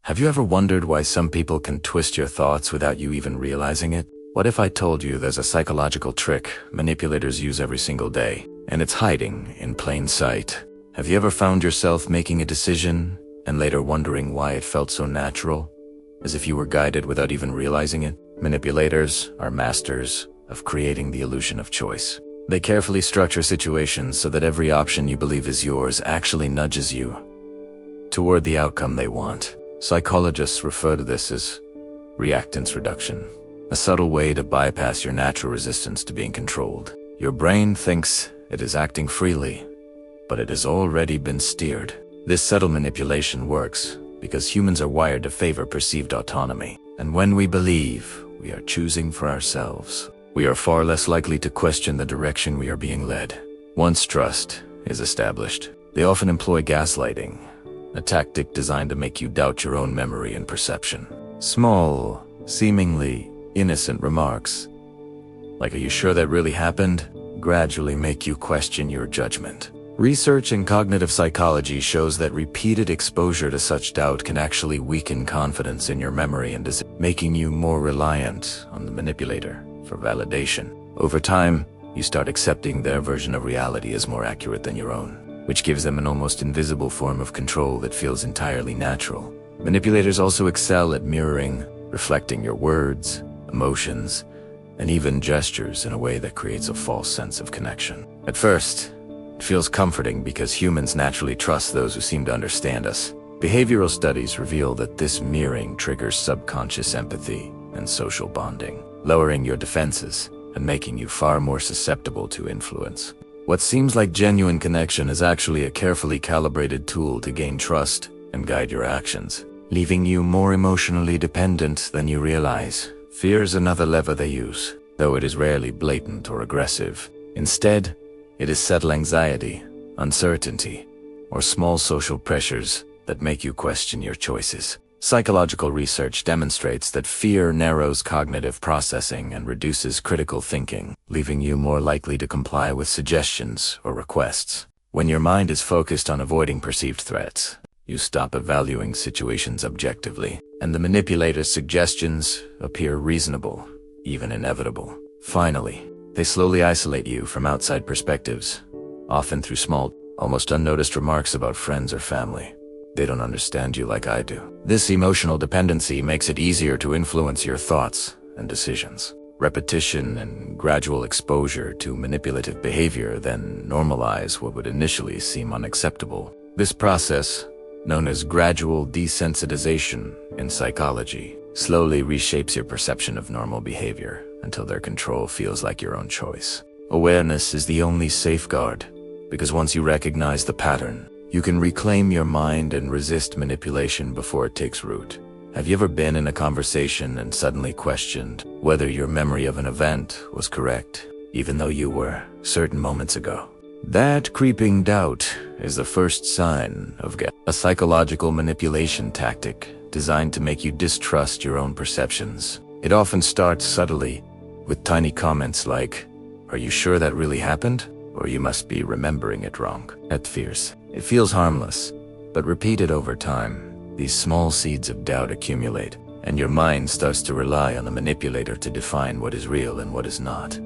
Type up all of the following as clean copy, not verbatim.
Have you ever wondered why some people can twist your thoughts without you even realizing it? What if I told you there's a psychological trick manipulators use every single day, and it's hiding in plain sight? Have you ever found yourself making a decision and later wondering why it felt so natural, as if you were guided without even realizing it? Manipulators are masters of creating the illusion of choice. They carefully structure situations so that every option you believe is yours actually nudges you toward the outcome they want. Psychologists refer to this as reactance reduction, a subtle way to bypass your natural resistance to being controlled. Your brain thinks it is acting freely, but it has already been steered. This subtle manipulation works because humans are wired to favor perceived autonomy. And when we believe we are choosing for ourselves, we are far less likely to question the direction we are being led. Once trust is established, they often employ gaslighting, a tactic designed to make you doubt your own memory and perception. Small, seemingly innocent remarks, like "Are you sure that really happened?" gradually make you question your judgment. Research in cognitive psychology shows that repeated exposure to such doubt can actually weaken confidence in your memory and making you more reliant on the manipulator for validation. Over time, you start accepting their version of reality as more accurate than your own, which gives them an almost invisible form of control that feels entirely natural. Manipulators also excel at mirroring, reflecting your words, emotions, and even gestures in a way that creates a false sense of connection. At first, it feels comforting because humans naturally trust those who seem to understand us. Behavioral studies reveal that this mirroring triggers subconscious empathy and social bonding, lowering your defenses and making you far more susceptible to influence. What seems like genuine connection is actually a carefully calibrated tool to gain trust and guide your actions, leaving you more emotionally dependent than you realize. Fear is another lever they use, though it is rarely blatant or aggressive. Instead, it is subtle anxiety, uncertainty, or small social pressures that make you question your choices. Psychological research demonstrates that fear narrows cognitive processing and reduces critical thinking, leaving you more likely to comply with suggestions or requests. When your mind is focused on avoiding perceived threats, you stop evaluating situations objectively, and the manipulator's suggestions appear reasonable, even inevitable. Finally, they slowly isolate you from outside perspectives, often through small, almost unnoticed remarks about friends or family. They don't understand you like I do. This emotional dependency makes it easier to influence your thoughts and decisions. Repetition and gradual exposure to manipulative behavior then normalize what would initially seem unacceptable. This process, known as gradual desensitization in psychology, slowly reshapes your perception of normal behavior until their control feels like your own choice. Awareness is the only safeguard, because once you recognize the pattern, you can reclaim your mind and resist manipulation before it takes root. Have you ever been in a conversation and suddenly questioned whether your memory of an event was correct, even though you were certain moments ago? That creeping doubt is the first sign of a psychological manipulation tactic designed to make you distrust your own perceptions. It often starts subtly, with tiny comments like, "Are you sure that really happened?" or "You must be remembering it wrong." At first, it feels harmless, but repeated over time, these small seeds of doubt accumulate, and your mind starts to rely on the manipulator to define what is real and what is not.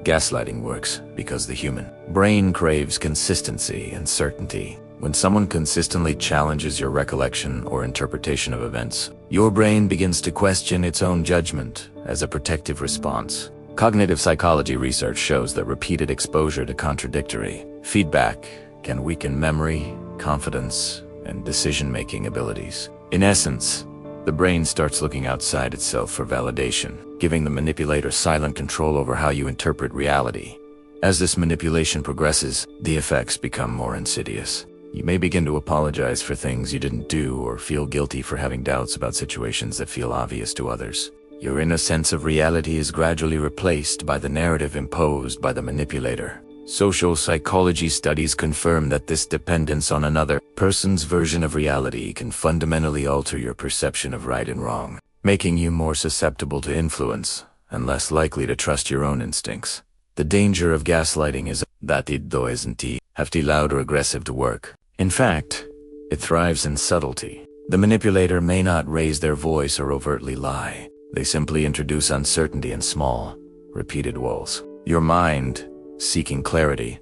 Gaslighting works because the human brain craves consistency and certainty. When someone consistently challenges your recollection or interpretation of events, your brain begins to question its own judgment as a protective response. Cognitive psychology research shows that repeated exposure to contradictory feedback can weaken memory, confidence, and decision-making abilities. In essence, the brain starts looking outside itself for validation, giving the manipulator silent control over how you interpret reality. As this manipulation progresses, the effects become more insidious. You may begin to apologize for things you didn't do or feel guilty for having doubts about situations that feel obvious to others. Your inner sense of reality is gradually replaced by the narrative imposed by the manipulator. Social psychology studies confirm that this dependence on another person's version of reality can fundamentally alter your perception of right and wrong, making you more susceptible to influence and less likely to trust your own instincts. The danger of gaslighting is that it doesn't have to be loud or aggressive to work. In fact, it thrives in subtlety. The manipulator may not raise their voice or overtly lie. They simply introduce uncertainty in small, repeated walls. Your mind, seeking clarity,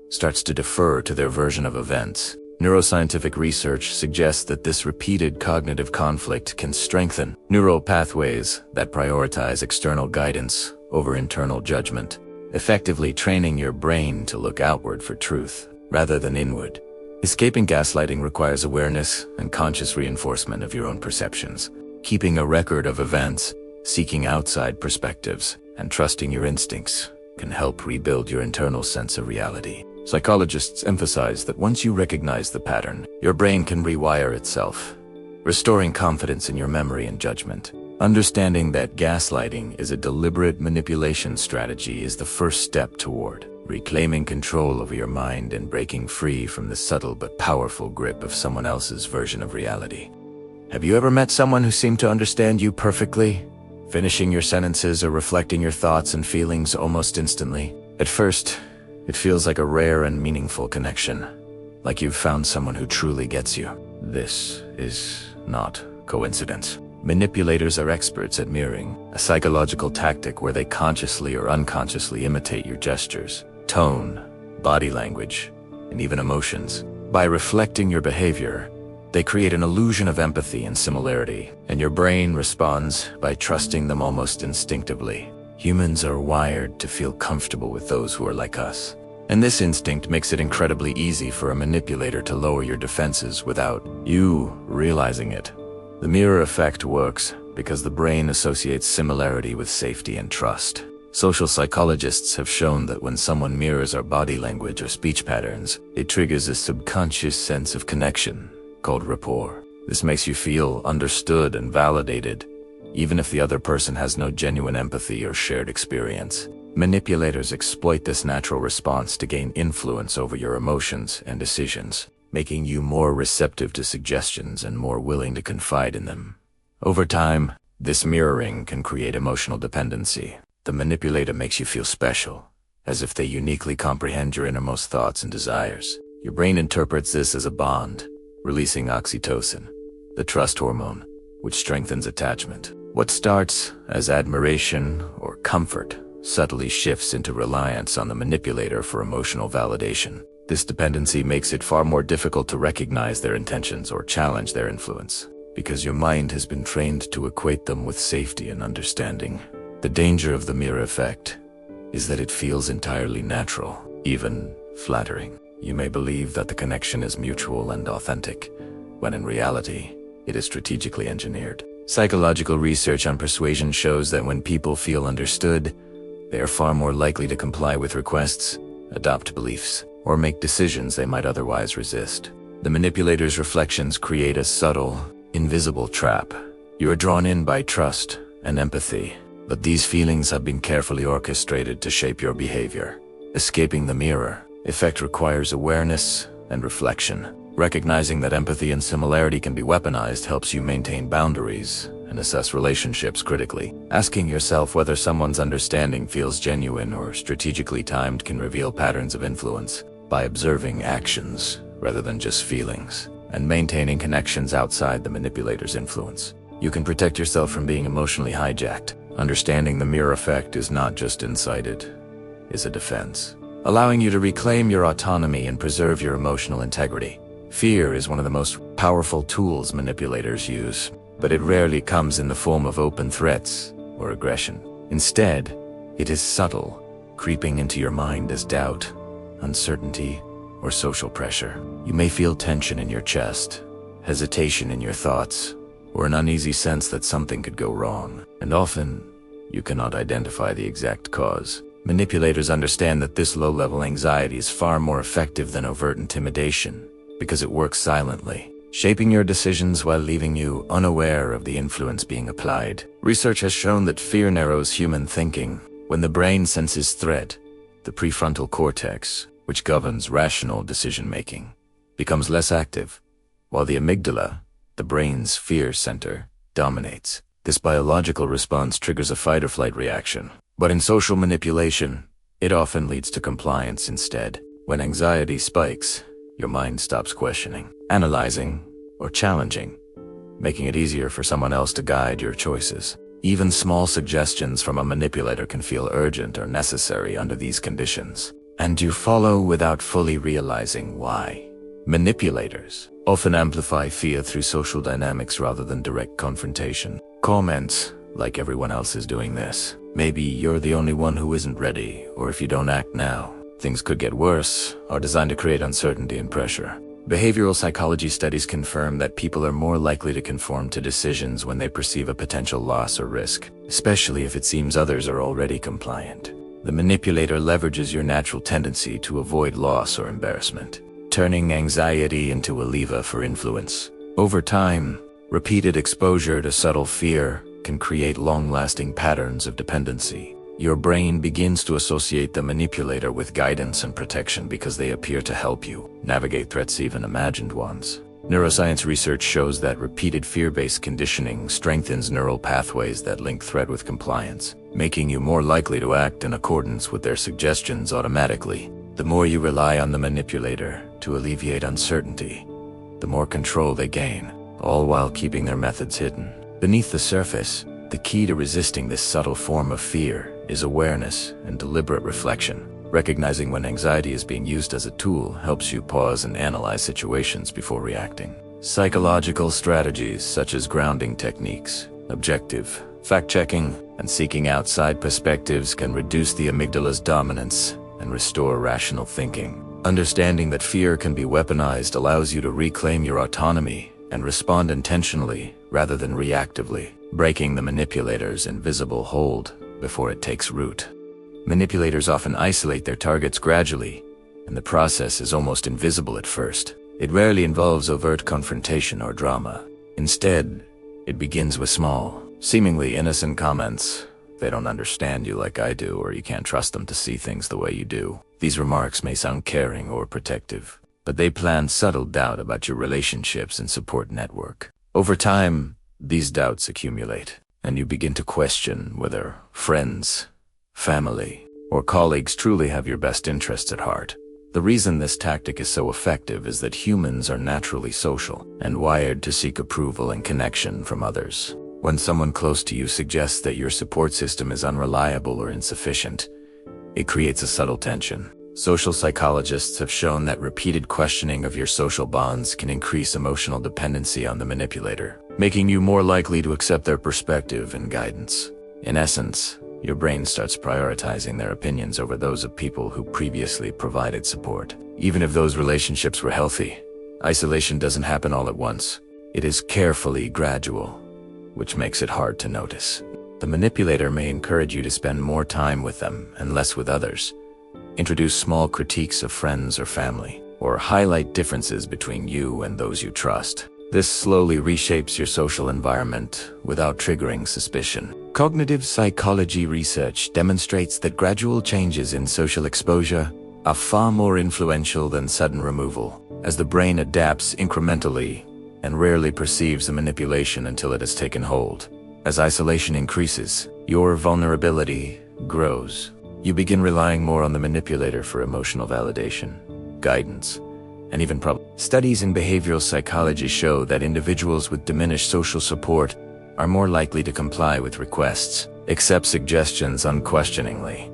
starts to defer to their version of events. Neuroscientific research suggests that this repeated cognitive conflict can strengthen neural pathways that prioritize external guidance over internal judgment, effectively training your brain to look outward for truth rather than inward. Escaping gaslighting requires awareness and conscious reinforcement of your own perceptions. Keeping a record of events, seeking outside perspectives, and trusting your instincts can help rebuild your internal sense of reality. Psychologists emphasize that once you recognize the pattern, your brain can rewire itself, restoring confidence in your memory and judgment. Understanding that gaslighting is a deliberate manipulation strategy is the first step toward reclaiming control over your mind and breaking free from the subtle but powerful grip of someone else's version of reality. Have you ever met someone who seemed to understand you perfectly, finishing your sentences or reflecting your thoughts and feelings almost instantly? At first, it feels like a rare and meaningful connection, like you've found someone who truly gets you. This is not coincidence. Manipulators are experts at mirroring, a psychological tactic where they consciously or unconsciously imitate your gestures, tone, body language, and even emotions. By reflecting your behavior, they create an illusion of empathy and similarity, and your brain responds by trusting them almost instinctively. Humans are wired to feel comfortable with those who are like us, and this instinct makes it incredibly easy for a manipulator to lower your defenses without you realizing it. The mirror effect works because the brain associates similarity with safety and trust. Social psychologists have shown that when someone mirrors our body language or speech patterns, it triggers a subconscious sense of connection called rapport. This makes you feel understood and validated, even if the other person has no genuine empathy or shared experience. Manipulators exploit this natural response to gain influence over your emotions and decisions, making you more receptive to suggestions and more willing to confide in them. Over time, this mirroring can create emotional dependency. The manipulator makes you feel special, as if they uniquely comprehend your innermost thoughts and desires. Your brain interprets this as a bond, releasing oxytocin, the trust hormone, which strengthens attachment. What starts as admiration or comfort subtly shifts into reliance on the manipulator for emotional validation. This dependency makes it far more difficult to recognize their intentions or challenge their influence, because your mind has been trained to equate them with safety and understanding. The danger of the mirror effect is that it feels entirely natural, even flattering. You may believe that the connection is mutual and authentic, when in reality, it is strategically engineered. Psychological research on persuasion shows that when people feel understood, they are far more likely to comply with requests, adopt beliefs, or make decisions they might otherwise resist. The manipulator's reflections create a subtle, invisible trap. You are drawn in by trust and empathy, but these feelings have been carefully orchestrated to shape your behavior. Escaping the mirror effect requires awareness and reflection. Recognizing that empathy and similarity can be weaponized helps you maintain boundaries and assess relationships critically. Asking yourself whether someone's understanding feels genuine or strategically timed can reveal patterns of influence. By observing actions rather than just feelings, and maintaining connections outside the manipulator's influence, you can protect yourself from being emotionally hijacked. Understanding the mirror effect is not just insight, it is a defense, allowing you to reclaim your autonomy and preserve your emotional integrity. Fear is one of the most powerful tools manipulators use, but it rarely comes in the form of open threats or aggression. Instead, it is subtle, creeping into your mind as doubt, uncertainty, or social pressure. You may feel tension in your chest, hesitation in your thoughts, or an uneasy sense that something could go wrong, and often you cannot identify the exact cause. Manipulators understand that this low-level anxiety is far more effective than overt intimidation, because it works silently, shaping your decisions while leaving you unaware of the influence being applied. Research has shown that fear narrows human thinking. When the brain senses threat, the prefrontal cortex, which governs rational decision-making, becomes less active, while the amygdala, the brain's fear center, dominates. This biological response triggers a fight-or-flight reaction. But in social manipulation, it often leads to compliance instead. When anxiety spikes, your mind stops questioning, analyzing, or challenging, making it easier for someone else to guide your choices. Even small suggestions from a manipulator can feel urgent or necessary under these conditions, and you follow without fully realizing why. Manipulators often amplify fear through social dynamics rather than direct confrontation. Comments, like everyone else is doing this, maybe you're the only one who isn't ready, or if you don't act now, things could get worse, are designed to create uncertainty and pressure. Behavioral psychology studies confirm that people are more likely to conform to decisions when they perceive a potential loss or risk, especially if it seems others are already compliant. The manipulator leverages your natural tendency to avoid loss or embarrassment, turning anxiety into a lever for influence. Over time, repeated exposure to subtle fear can create long-lasting patterns of dependency. Your brain begins to associate the manipulator with guidance and protection because they appear to help you navigate threats, even imagined ones. Neuroscience research shows that repeated fear-based conditioning strengthens neural pathways that link threat with compliance, making you more likely to act in accordance with their suggestions automatically. The more you rely on the manipulator to alleviate uncertainty, the more control they gain, all while keeping their methods hidden. Beneath the surface, the key to resisting this subtle form of fear is awareness and deliberate reflection. Recognizing when anxiety is being used as a tool helps you pause and analyze situations before reacting. Psychological strategies such as grounding techniques, objective fact-checking, and seeking outside perspectives can reduce the amygdala's dominance and restore rational thinking. Understanding that fear can be weaponized allows you to reclaim your autonomy and respond intentionally rather than reactively, breaking the manipulator's invisible hold before it takes root. Manipulators often isolate their targets gradually, and the process is almost invisible at first. It rarely involves overt confrontation or drama. Instead, it begins with small, seemingly innocent comments. They don't understand you like I do, or you can't trust them to see things the way you do. These remarks may sound caring or protective, but they plant subtle doubt about your relationships and support network. Over time, these doubts accumulate, and you begin to question whether friends, family, or colleagues truly have your best interests at heart. The reason this tactic is so effective is that humans are naturally social and wired to seek approval and connection from others. When someone close to you suggests that your support system is unreliable or insufficient, it creates a subtle tension. Social psychologists have shown that repeated questioning of your social bonds can increase emotional dependency on the manipulator, making you more likely to accept their perspective and guidance. In essence, your brain starts prioritizing their opinions over those of people who previously provided support. Even if those relationships were healthy, isolation doesn't happen all at once. It is carefully gradual, which makes it hard to notice. The manipulator may encourage you to spend more time with them and less with others, introduce small critiques of friends or family, or highlight differences between you and those you trust. This slowly reshapes your social environment without triggering suspicion. Cognitive psychology research demonstrates that gradual changes in social exposure are far more influential than sudden removal, as the brain adapts incrementally and rarely perceives the manipulation until it has taken hold. As isolation increases, your vulnerability grows. You begin relying more on the manipulator for emotional validation, guidance, and even Studies in behavioral psychology show that individuals with diminished social support are more likely to comply with requests, accept suggestions unquestioningly,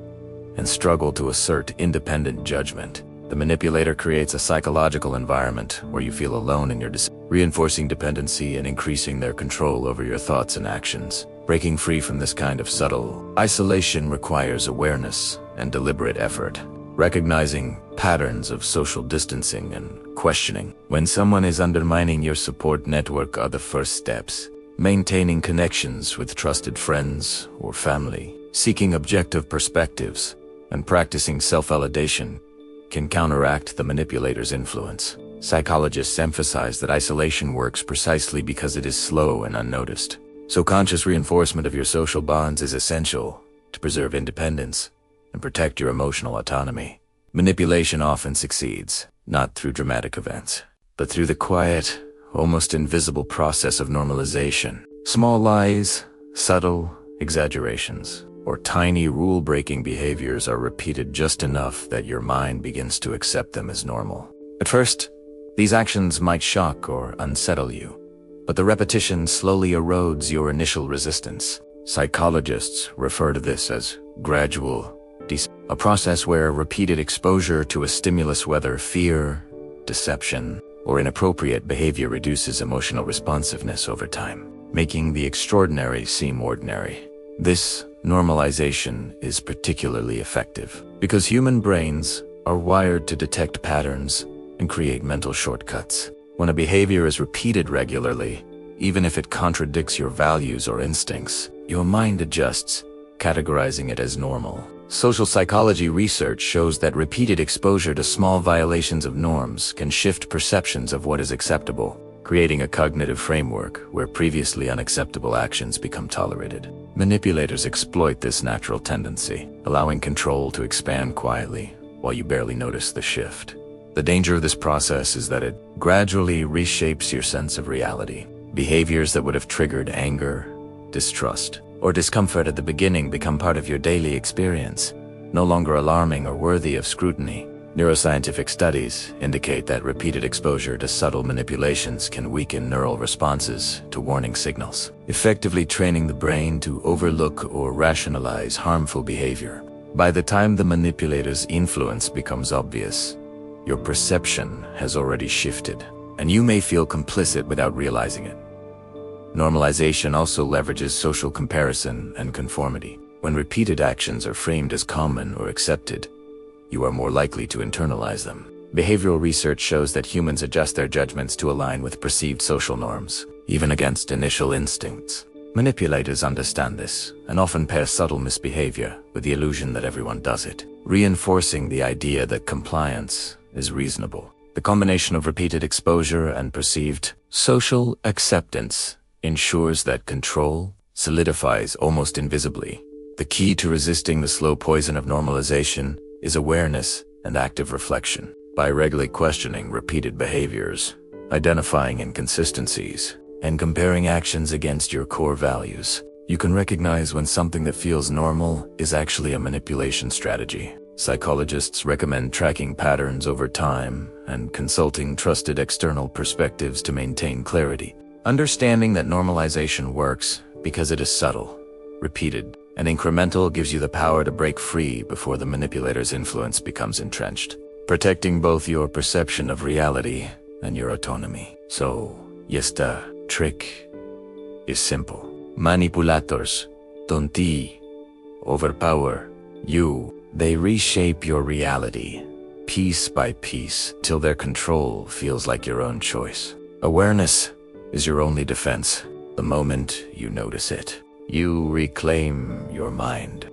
and struggle to assert independent judgment. The manipulator creates a psychological environment where you feel alone in your decisions, reinforcing dependency and increasing their control over your thoughts and actions. Breaking free from this kind of subtle isolation requires awareness and deliberate effort. Recognizing patterns of social distancing and questioning when someone is undermining your support network are the first steps. Maintaining connections with trusted friends or family, seeking objective perspectives, and practicing self-validation can counteract the manipulator's influence. Psychologists emphasize that isolation works precisely because it is slow and unnoticed. So conscious reinforcement of your social bonds is essential to preserve independence and protect your emotional autonomy. Manipulation often succeeds, not through dramatic events, but through the quiet, almost invisible process of normalization. Small lies, subtle exaggerations, or tiny rule-breaking behaviors are repeated just enough that your mind begins to accept them as normal. At first, these actions might shock or unsettle you, but the repetition slowly erodes your initial resistance. Psychologists refer to this as gradual, a process where repeated exposure to a stimulus, whether fear, deception, or inappropriate behavior, reduces emotional responsiveness over time, making the extraordinary seem ordinary. This normalization is particularly effective because human brains are wired to detect patterns and create mental shortcuts. When a behavior is repeated regularly, even if it contradicts your values or instincts, your mind adjusts, categorizing it as normal. Social psychology research shows that repeated exposure to small violations of norms can shift perceptions of what is acceptable, creating a cognitive framework where previously unacceptable actions become tolerated. Manipulators exploit this natural tendency, allowing control to expand quietly while you barely notice the shift. The danger of this process is that it gradually reshapes your sense of reality. Behaviors that would have triggered anger, distrust, or discomfort at the beginning become part of your daily experience, no longer alarming or worthy of scrutiny. Neuroscientific studies indicate that repeated exposure to subtle manipulations can weaken neural responses to warning signals, effectively training the brain to overlook or rationalize harmful behavior. By the time the manipulator's influence becomes obvious, your perception has already shifted, and you may feel complicit without realizing it. Normalization also leverages social comparison and conformity. When repeated actions are framed as common or accepted, you are more likely to internalize them. Behavioral research shows that humans adjust their judgments to align with perceived social norms, even against initial instincts. Manipulators understand this and often pair subtle misbehavior with the illusion that everyone does it, reinforcing the idea that compliance is reasonable. The combination of repeated exposure and perceived social acceptance ensures that control solidifies almost invisibly. The key to resisting the slow poison of normalization is awareness and active reflection. By regularly questioning repeated behaviors, identifying inconsistencies, and comparing actions against your core values, you can recognize when something that feels normal is actually a manipulation strategy. Psychologists recommend tracking patterns over time and consulting trusted external perspectives to maintain clarity. Understanding that normalization works because it is subtle, repeated, and incremental gives you the power to break free before the manipulator's influence becomes entrenched, protecting both your perception of reality and your autonomy. So, yes, the trick is simple. Manipulators don't overpower you. They reshape your reality, piece by piece, till their control feels like your own choice. Awareness is your only defense. The moment you notice it, you reclaim your mind.